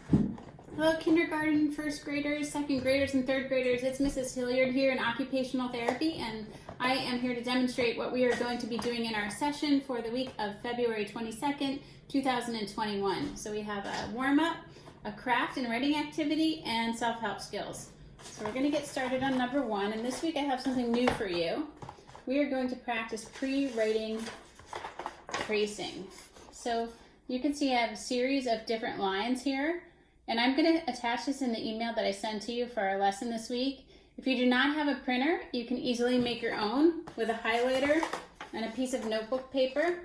Hello, kindergarten, first graders, second graders, and third graders. It's Mrs. Hilliard here in Occupational Therapy, and I am here to demonstrate what we are going to be doing in our session for the week of February 22nd, 2021. So we have a warm-up, a craft and writing activity, and self-help skills. So we're going to get started on number 1, and this week I have something new for you. We are going to practice pre-writing tracing. So you can see I have a series of different lines here. And I'm going to attach this in the email that I send to you for our lesson this week. If you do not have a printer, you can easily make your own with a highlighter and a piece of notebook paper.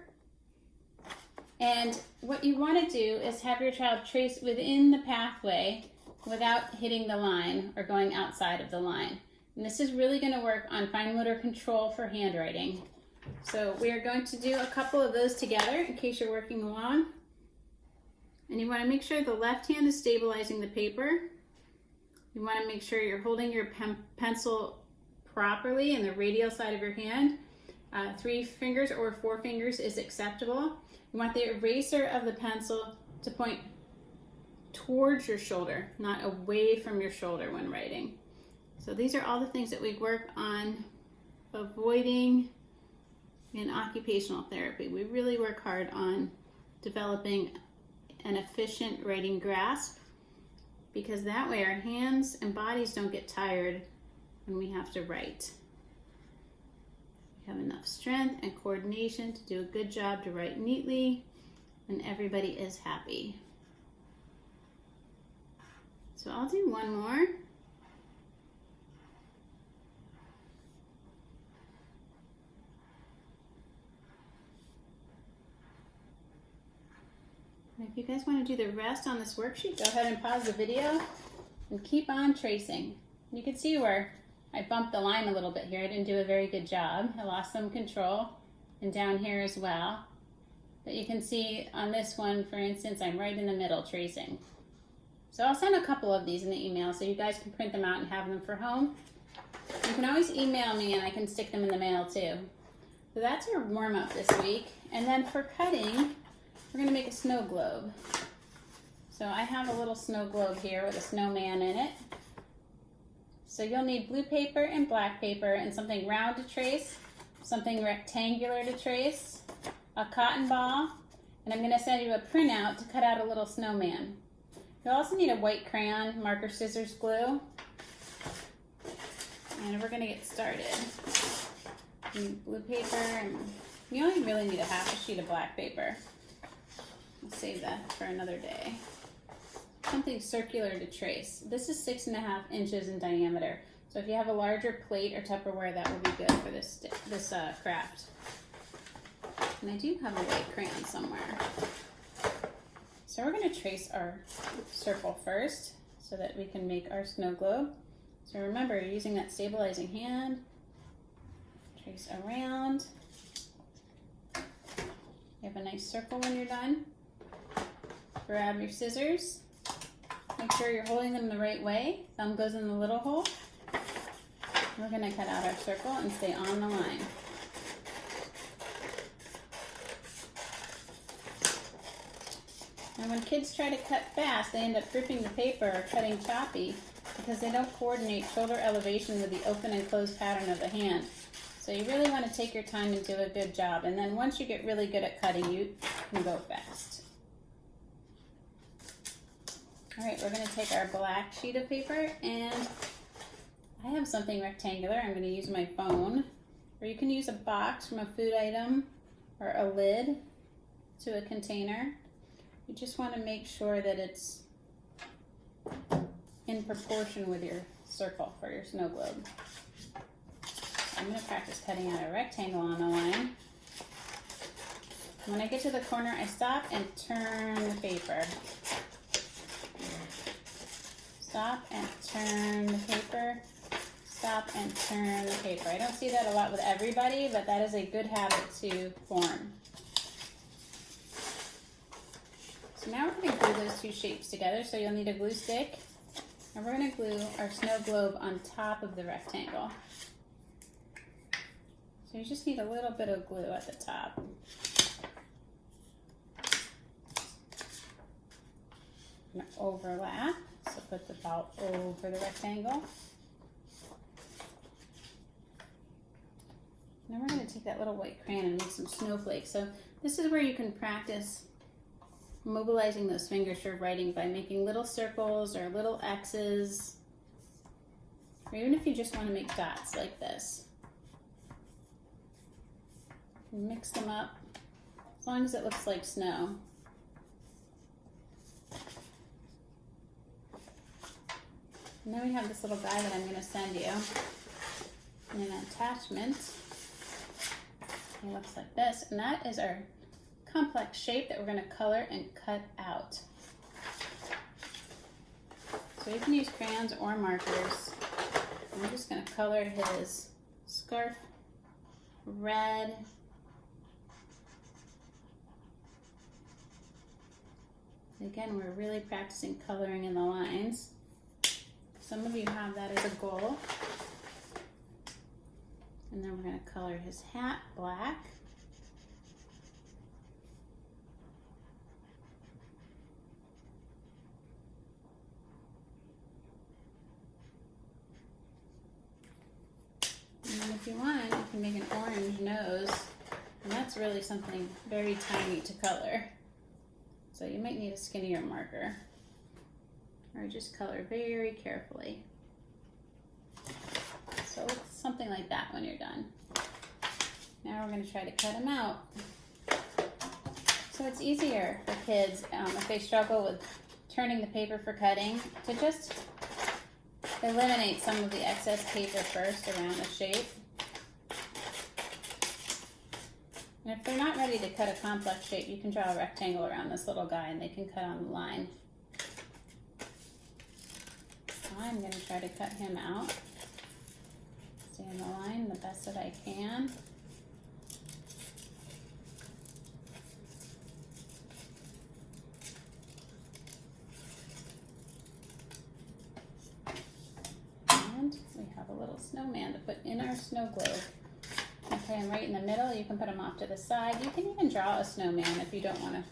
And what you want to do is have your child trace within the pathway without hitting the line or going outside of the line. And this is really going to work on fine motor control for handwriting. So we are going to do a couple of those together in case you're working along. And you want to make sure the left hand is stabilizing the paper. You want to make sure you're holding your pencil properly in the radial side of your hand. 3 fingers or 4 fingers is acceptable. You want the eraser of the pencil to point towards your shoulder, not away from your shoulder when writing. So these are all the things that we work on avoiding in occupational therapy. We really work hard on developing an efficient writing grasp, because that way our hands and bodies don't get tired when we have to write. We have enough strength and coordination to do a good job to write neatly, and everybody is happy. So I'll do one more. If you guys want to do the rest on this worksheet, go ahead and pause the video and keep on tracing. You can see where I bumped the line a little bit here. I didn't do a very good job. I lost some control, and down here as well. But you can see on this one, for instance, I'm right in the middle tracing. So I'll send a couple of these in the email so you guys can print them out and have them for home. You can always email me and I can stick them in the mail too. So that's our warm-up this week. And then for cutting, we're going to make a snow globe. So I have a little snow globe here with a snowman in it. So you'll need blue paper and black paper and something round to trace, something rectangular to trace, a cotton ball, and I'm going to send you a printout to cut out a little snowman. You'll also need a white crayon, marker, scissors, glue, and we're going to get started. You need blue paper, and you only really need a half a sheet of black paper. I'll save that for another day. Something circular to trace. This is 6.5 inches in diameter. So if you have a larger plate or Tupperware, that would be good for this craft. And I do have a white crayon somewhere. So we're going to trace our circle first so that we can make our snow globe. So remember, you're using that stabilizing hand. Trace around. You have a nice circle when you're done. Grab your scissors. Make sure you're holding them the right way. Thumb goes in the little hole. We're going to cut out our circle and stay on the line. And when kids try to cut fast, they end up gripping the paper or cutting choppy because they don't coordinate shoulder elevation with the open and closed pattern of the hand. So you really want to take your time and do a good job. And then once you get really good at cutting, you can go fast. All right, we're going to take our black sheet of paper, and I have something rectangular. I'm going to use my phone, or you can use a box from a food item or a lid to a container. You just want to make sure that it's in proportion with your circle for your snow globe. I'm going to practice cutting out a rectangle on the line. When I get to the corner, I stop and turn the paper. Stop and turn the paper. Stop and turn the paper. I don't see that a lot with everybody, but that is a good habit to form. So now we're going to glue those 2 shapes together. So you'll need a glue stick, and we're going to glue our snow globe on top of the rectangle. So you just need a little bit of glue at the top. I'm going to overlap, so put the ball over the rectangle. Now we're going to take that little white crayon and make some snowflakes. So this is where you can practice mobilizing those fingers for writing by making little circles or little X's, or even if you just want to make dots like this. Mix them up as long as it looks like snow. And then we have this little guy that I'm going to send you in an attachment. It looks like this, and that is our complex shape that we're going to color and cut out. So you can use crayons or markers. I'm just going to color his scarf red. Again, we're really practicing coloring in the lines. Some of you have that as a goal. And then we're going to color his hat black. And then if you want, you can make an orange nose. And that's really something very tiny to color. So you might need a skinnier marker. Or just color very carefully. So it's something like that when you're done. Now we're going to try to cut them out. So it's easier for kids if they struggle with turning the paper for cutting to just eliminate some of the excess paper first around the shape. And if they're not ready to cut a complex shape, you can draw a rectangle around this little guy and they can cut on the line. I'm going to try to cut him out. Stay in the line the best that I can. And we have a little snowman to put in our snow globe. Okay, I'm right in the middle. You can put them off to the side. You can even draw a snowman if you don't want to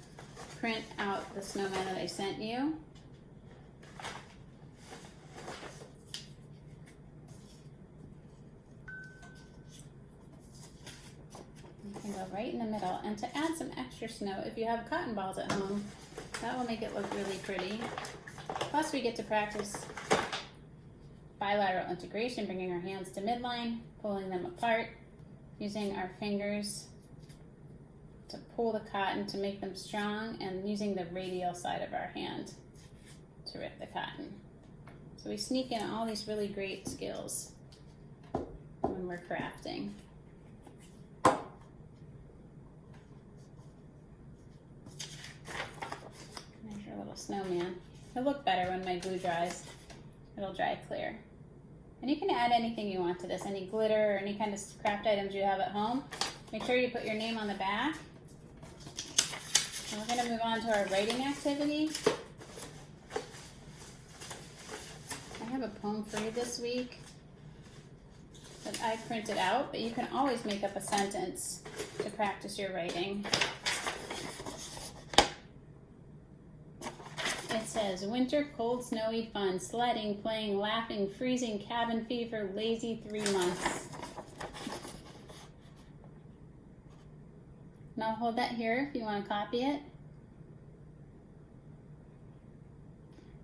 print out the snowman that I sent you. You can go right in the middle. And to add some extra snow, if you have cotton balls at home, that will make it look really pretty. Plus we get to practice bilateral integration, bringing our hands to midline, pulling them apart, using our fingers to pull the cotton to make them strong, and using the radial side of our hand to rip the cotton. So we sneak in all these really great skills when we're crafting. There's your little snowman. It'll look better when my glue dries. It'll dry clear. And you can add anything you want to this, any glitter or any kind of craft items you have at home. Make sure you put your name on the back. And we're going to move on to our writing activity. I have a poem for you this week that I printed out, but you can always make up a sentence to practice your writing. It says, winter, cold, snowy, fun, sledding, playing, laughing, freezing, cabin fever, lazy 3 months. And I'll hold that here if you want to copy it.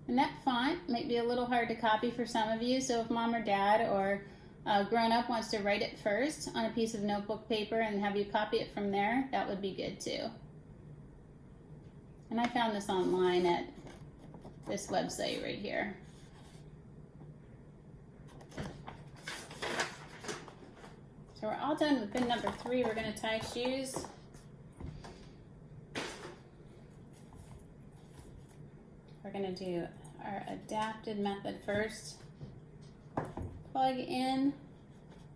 And that font might be a little hard to copy for some of you, so if mom or dad or a grown-up wants to write it first on a piece of notebook paper and have you copy it from there, that would be good too. And I found this online at this website right here. So we're all done with bin number 3. We're going to tie shoes. We're going to do our adapted method first. Plug in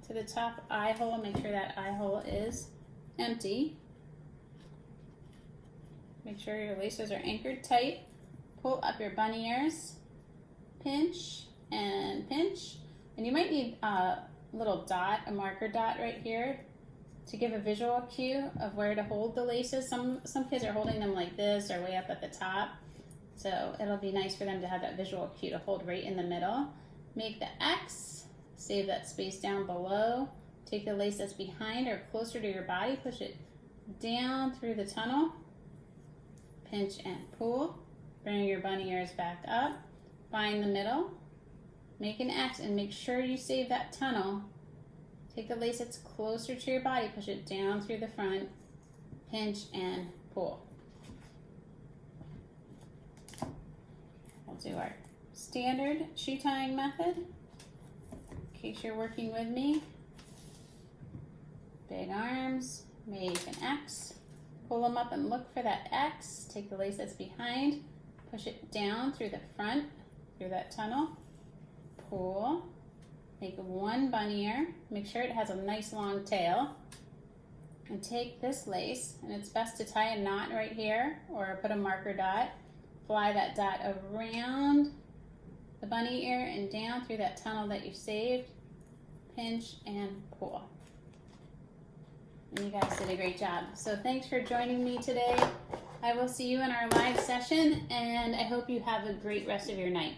to the top eye hole. Make sure that eye hole is empty. Make sure your laces are anchored tight. Pull up your bunny ears, pinch and pinch. And you might need a little dot, a marker dot right here to give a visual cue of where to hold the laces. Some kids are holding them like this or way up at the top. So it'll be nice for them to have that visual cue to hold right in the middle. Make the X, save that space down below. Take the lace that's behind or closer to your body, push it down through the tunnel. Pinch and pull. Bring your bunny ears back up. Find the middle. Make an X and make sure you save that tunnel. Take the lace that's closer to your body, push it down through the front. Pinch and pull. We'll do our standard shoe tying method in case you're working with me. Big arms, make an X, pull them up and look for that X. Take the lace that's behind, push it down through the front, through that tunnel, pull, make one bunny ear, make sure it has a nice long tail, and take this lace, and it's best to tie a knot right here or put a marker dot, fly that dot around the bunny ear and down through that tunnel that you saved, pinch and pull. And you guys did a great job. So thanks for joining me today. I will see you in our live session, and I hope you have a great rest of your night.